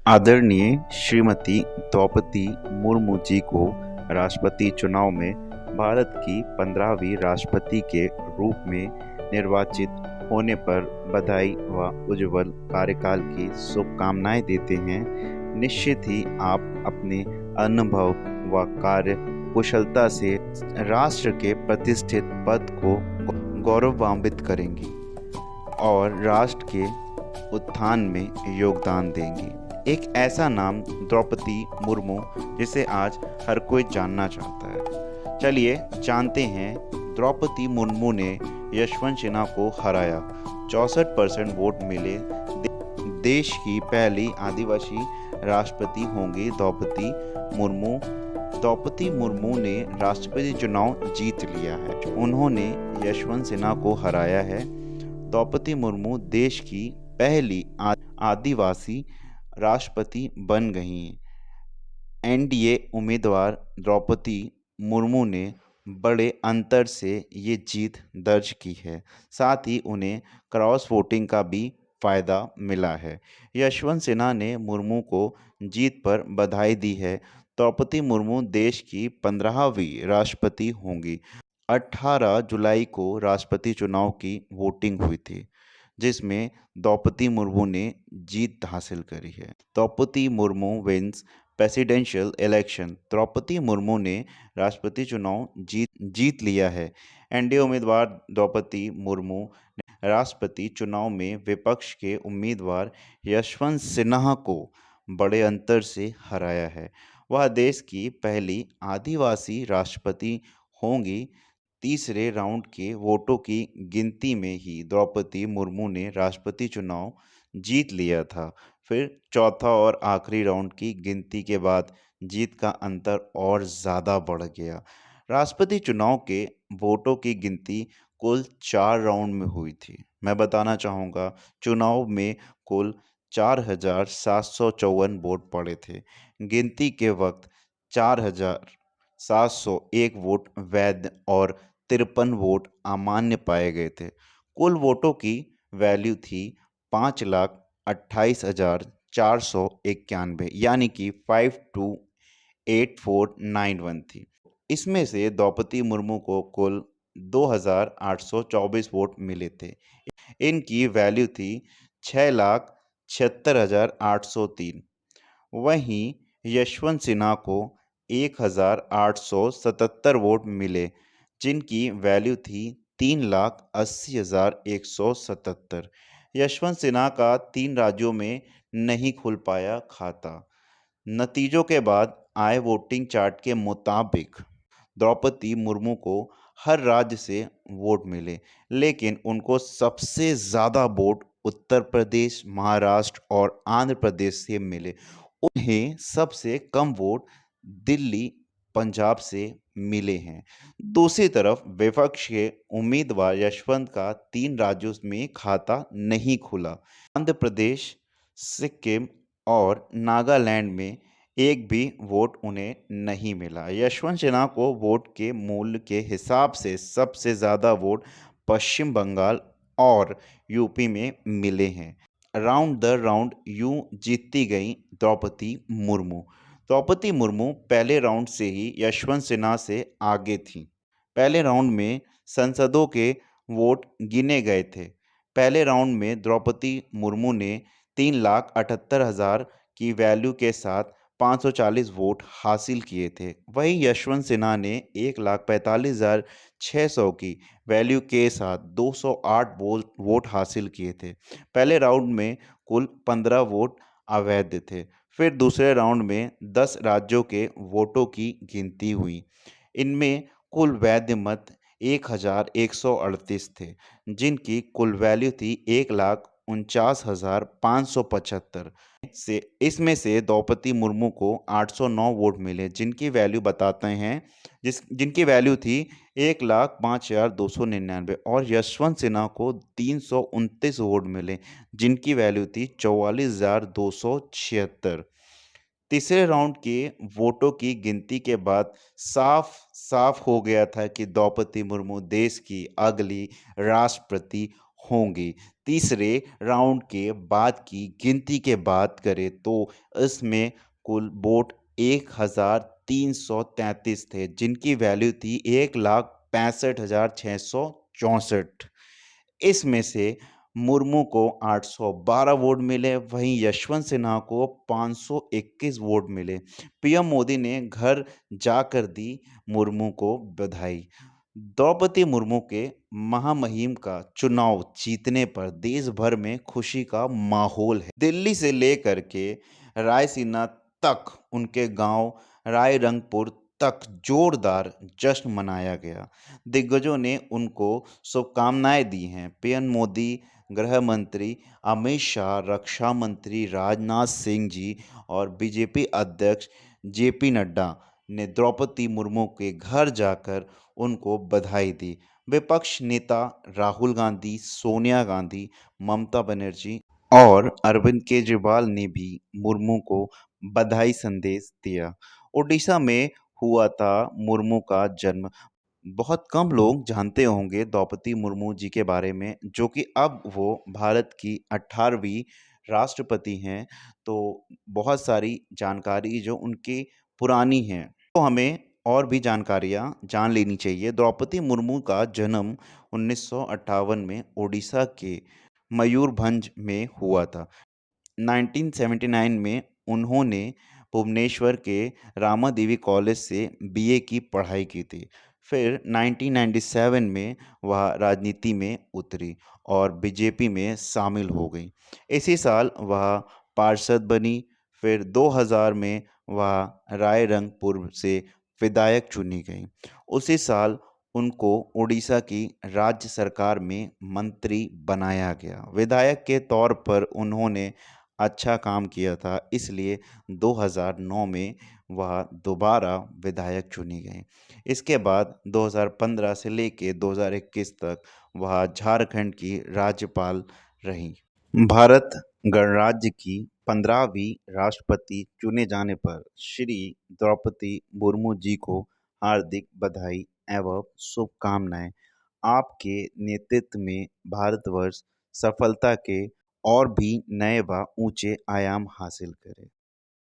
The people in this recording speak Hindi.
आदरणीय श्रीमती द्रौपदी मुर्मू जी को राष्ट्रपति चुनाव में भारत की 15वीं राष्ट्रपति के रूप में निर्वाचित होने पर बधाई व उज्ज्वल कार्यकाल की शुभकामनाएं देते हैं। निश्चित ही आप अपने अनुभव व कार्य कुशलता से राष्ट्र के प्रतिष्ठित पद को गौरवान्वित करेंगी और राष्ट्र के उत्थान में योगदान देंगी। एक ऐसा नाम द्रौपदी मुर्मू जिसे आज हर कोई जानना चाहता है। चलिए जानते हैं द्रौपदी मुर्मू ने यशवंत सिन्हा को हराया। 64% वोट मिले। देश की पहली आदिवासी राष्ट्रपति होंगी द्रौपदी मुर्मू। द्रौपदी मुर्मू ने राष्ट्रपति चुनाव जीत लिया है। उन्होंने यशवंत सिन्हा को हराया है। द्रौपदी मुर्मू देश की पहली आदिवासी राष्ट्रपति बन गई हैं। एनडीए उम्मीदवार द्रौपदी मुर्मू ने बड़े अंतर से ये जीत दर्ज की है। साथ ही उन्हें क्रॉस वोटिंग का भी फायदा मिला है। यशवंत सिन्हा ने मुर्मू को जीत पर बधाई दी है। द्रौपदी मुर्मू देश की 15वीं राष्ट्रपति होंगी। 18 जुलाई को राष्ट्रपति चुनाव की वोटिंग हुई थी, जिसमें द्रौपदी मुर्मू ने जीत हासिल करी है। Draupadi Murmu wins presidential election. Draupadi Murmu ने राष्ट्रपति चुनाव जीत लिया है। एनडीए उम्मीदवार द्रौपदी मुर्मू ने राष्ट्रपति चुनाव में विपक्ष के उम्मीदवार यशवंत सिन्हा को बड़े अंतर से हराया है। वह देश की पहली आदिवासी राष्ट्रपति होंगी। तीसरे राउंड के वोटों की गिनती में ही द्रौपदी मुर्मू ने राष्ट्रपति चुनाव जीत लिया था। फिर चौथा और आखिरी राउंड की गिनती के बाद जीत का अंतर और ज़्यादा बढ़ गया। राष्ट्रपति चुनाव के वोटों की गिनती कुल 4 राउंड में हुई थी। मैं बताना चाहूँगा, चुनाव में कुल 4,754 वोट पड़े थे। गिनती के वक्त 4,701 वोट वैध और 53 वोट अमान्य पाए गए थे। कुल वोटों की वैल्यू थी 5,28,491, यानी कि 528491 थी। इसमें से द्रौपदी मुर्मू को कुल 2,824 वोट मिले थे। इनकी वैल्यू थी 6,76,803। वहीं यशवंत सिन्हा को 1,877 वोट मिले, जिनकी वैल्यू थी 3,80,177। यशवंत सिन्हा का 3 राज्यों में नहीं खुल पाया खाता। नतीजों के बाद आए वोटिंग चार्ट के मुताबिक द्रौपदी मुर्मू को हर राज्य से वोट मिले, लेकिन उनको सबसे ज़्यादा वोट उत्तर प्रदेश, महाराष्ट्र और आंध्र प्रदेश से मिले। उन्हें सबसे कम वोट दिल्ली, पंजाब से मिले हैं। दूसरी तरफ विपक्ष के उम्मीदवार यशवंत का 3 राज्यों में खाता नहीं खुला। आंध्र प्रदेश, सिक्किम और नागालैंड में एक भी वोट उन्हें नहीं मिला। यशवंत सिन्हा को वोट के मूल्य के हिसाब से सबसे ज़्यादा वोट पश्चिम बंगाल और यूपी में मिले हैं। राउंड दर राउंड यूं जीतती गई द्रौपदी मुर्मू। द्रौपदी मुर्मू पहले राउंड से ही यशवंत सिन्हा से आगे थीं। पहले राउंड में सांसदों के वोट गिने गए थे। पहले राउंड में द्रौपदी मुर्मू ने 3,78,000 की वैल्यू के साथ 540 वोट हासिल किए थे। वहीं यशवंत सिन्हा ने 1,45,600 की वैल्यू के साथ 208 वोट हासिल किए थे। पहले राउंड में कुल 15 वोट अवैध थे। फिर दूसरे राउंड में 10 राज्यों के वोटों की गिनती हुई। इनमें कुल वैध मत 1,138 थे, जिनकी कुल वैल्यू थी 1,49,575 से। इसमें से द्रौपदी मुर्मू को 809 वोट मिले, जिनकी वैल्यू बताते हैं जिनकी वैल्यू थी 1,05,299, और यशवंत सिन्हा को 329 वोट मिले, जिनकी वैल्यू थी 44,276। तीसरे राउंड के वोटों की गिनती के बाद साफ साफ हो गया था कि द्रौपदी मुर्मू देश की अगली राष्ट्रपति होंगी। तीसरे राउंड के बाद की गिनती के बात करें तो इसमें कुल वोट 1333 थे, जिनकी वैल्यू थी 1,65,664। इसमें से मुर्मू को 812 वोट मिले, वहीं यशवंत सिन्हा को 521 वोट मिले। पीएम मोदी ने घर जाकर दी मुर्मू को बधाई। द्रौपदी मुर्मू के महामहिम का चुनाव जीतने पर देश भर में खुशी का माहौल है। दिल्ली से लेकर के रायसीना तक उनके गांव रायरंगपुर तक जोरदार जश्न मनाया गया। दिग्गजों ने उनको शुभकामनाएं दी हैं। पीएम मोदी, गृह मंत्री अमित शाह, रक्षा मंत्री राजनाथ सिंह जी और बीजेपी अध्यक्ष जेपी नड्डा ने द्रौपदी मुर्मू के घर जाकर उनको बधाई दी। विपक्ष नेता राहुल गांधी, सोनिया गांधी, ममता बनर्जी और अरविंद केजरीवाल ने भी मुर्मू को बधाई संदेश दिया। ओडिशा में हुआ था मुर्मू का जन्म। बहुत कम लोग जानते होंगे द्रौपदी मुर्मू जी के बारे में, जो कि अब वो भारत की 18वीं राष्ट्रपति हैं। तो बहुत सारी जानकारी जो उनकी पुरानी है, तो हमें और भी जानकारियाँ जान लेनी चाहिए। द्रौपदी मुर्मू का जन्म 1958 में ओडिशा के मयूरभंज में हुआ था। 1979 में उन्होंने भुवनेश्वर के रामादेवी कॉलेज से बीए की पढ़ाई की थी। फिर 1997 में वह राजनीति में उतरी और बीजेपी में शामिल हो गई। इसी साल वह पार्षद बनी। फिर 2000 में वह रायरंगपुर से विधायक चुनी गई। उसी साल उनको उड़ीसा की राज्य सरकार में मंत्री बनाया गया। विधायक के तौर पर उन्होंने अच्छा काम किया था, इसलिए 2009 में वह दोबारा विधायक चुनी गई। इसके बाद 2015 से लेके 2021 तक वह झारखंड की राज्यपाल रहीं। भारत गणराज्य की 15वीं राष्ट्रपति चुने जाने पर श्री द्रौपदी मुर्मू जी को हार्दिक बधाई एवं शुभकामनाएं। आपके नेतृत्व में भारतवर्ष सफलता के और भी नए व ऊंचे आयाम हासिल करे।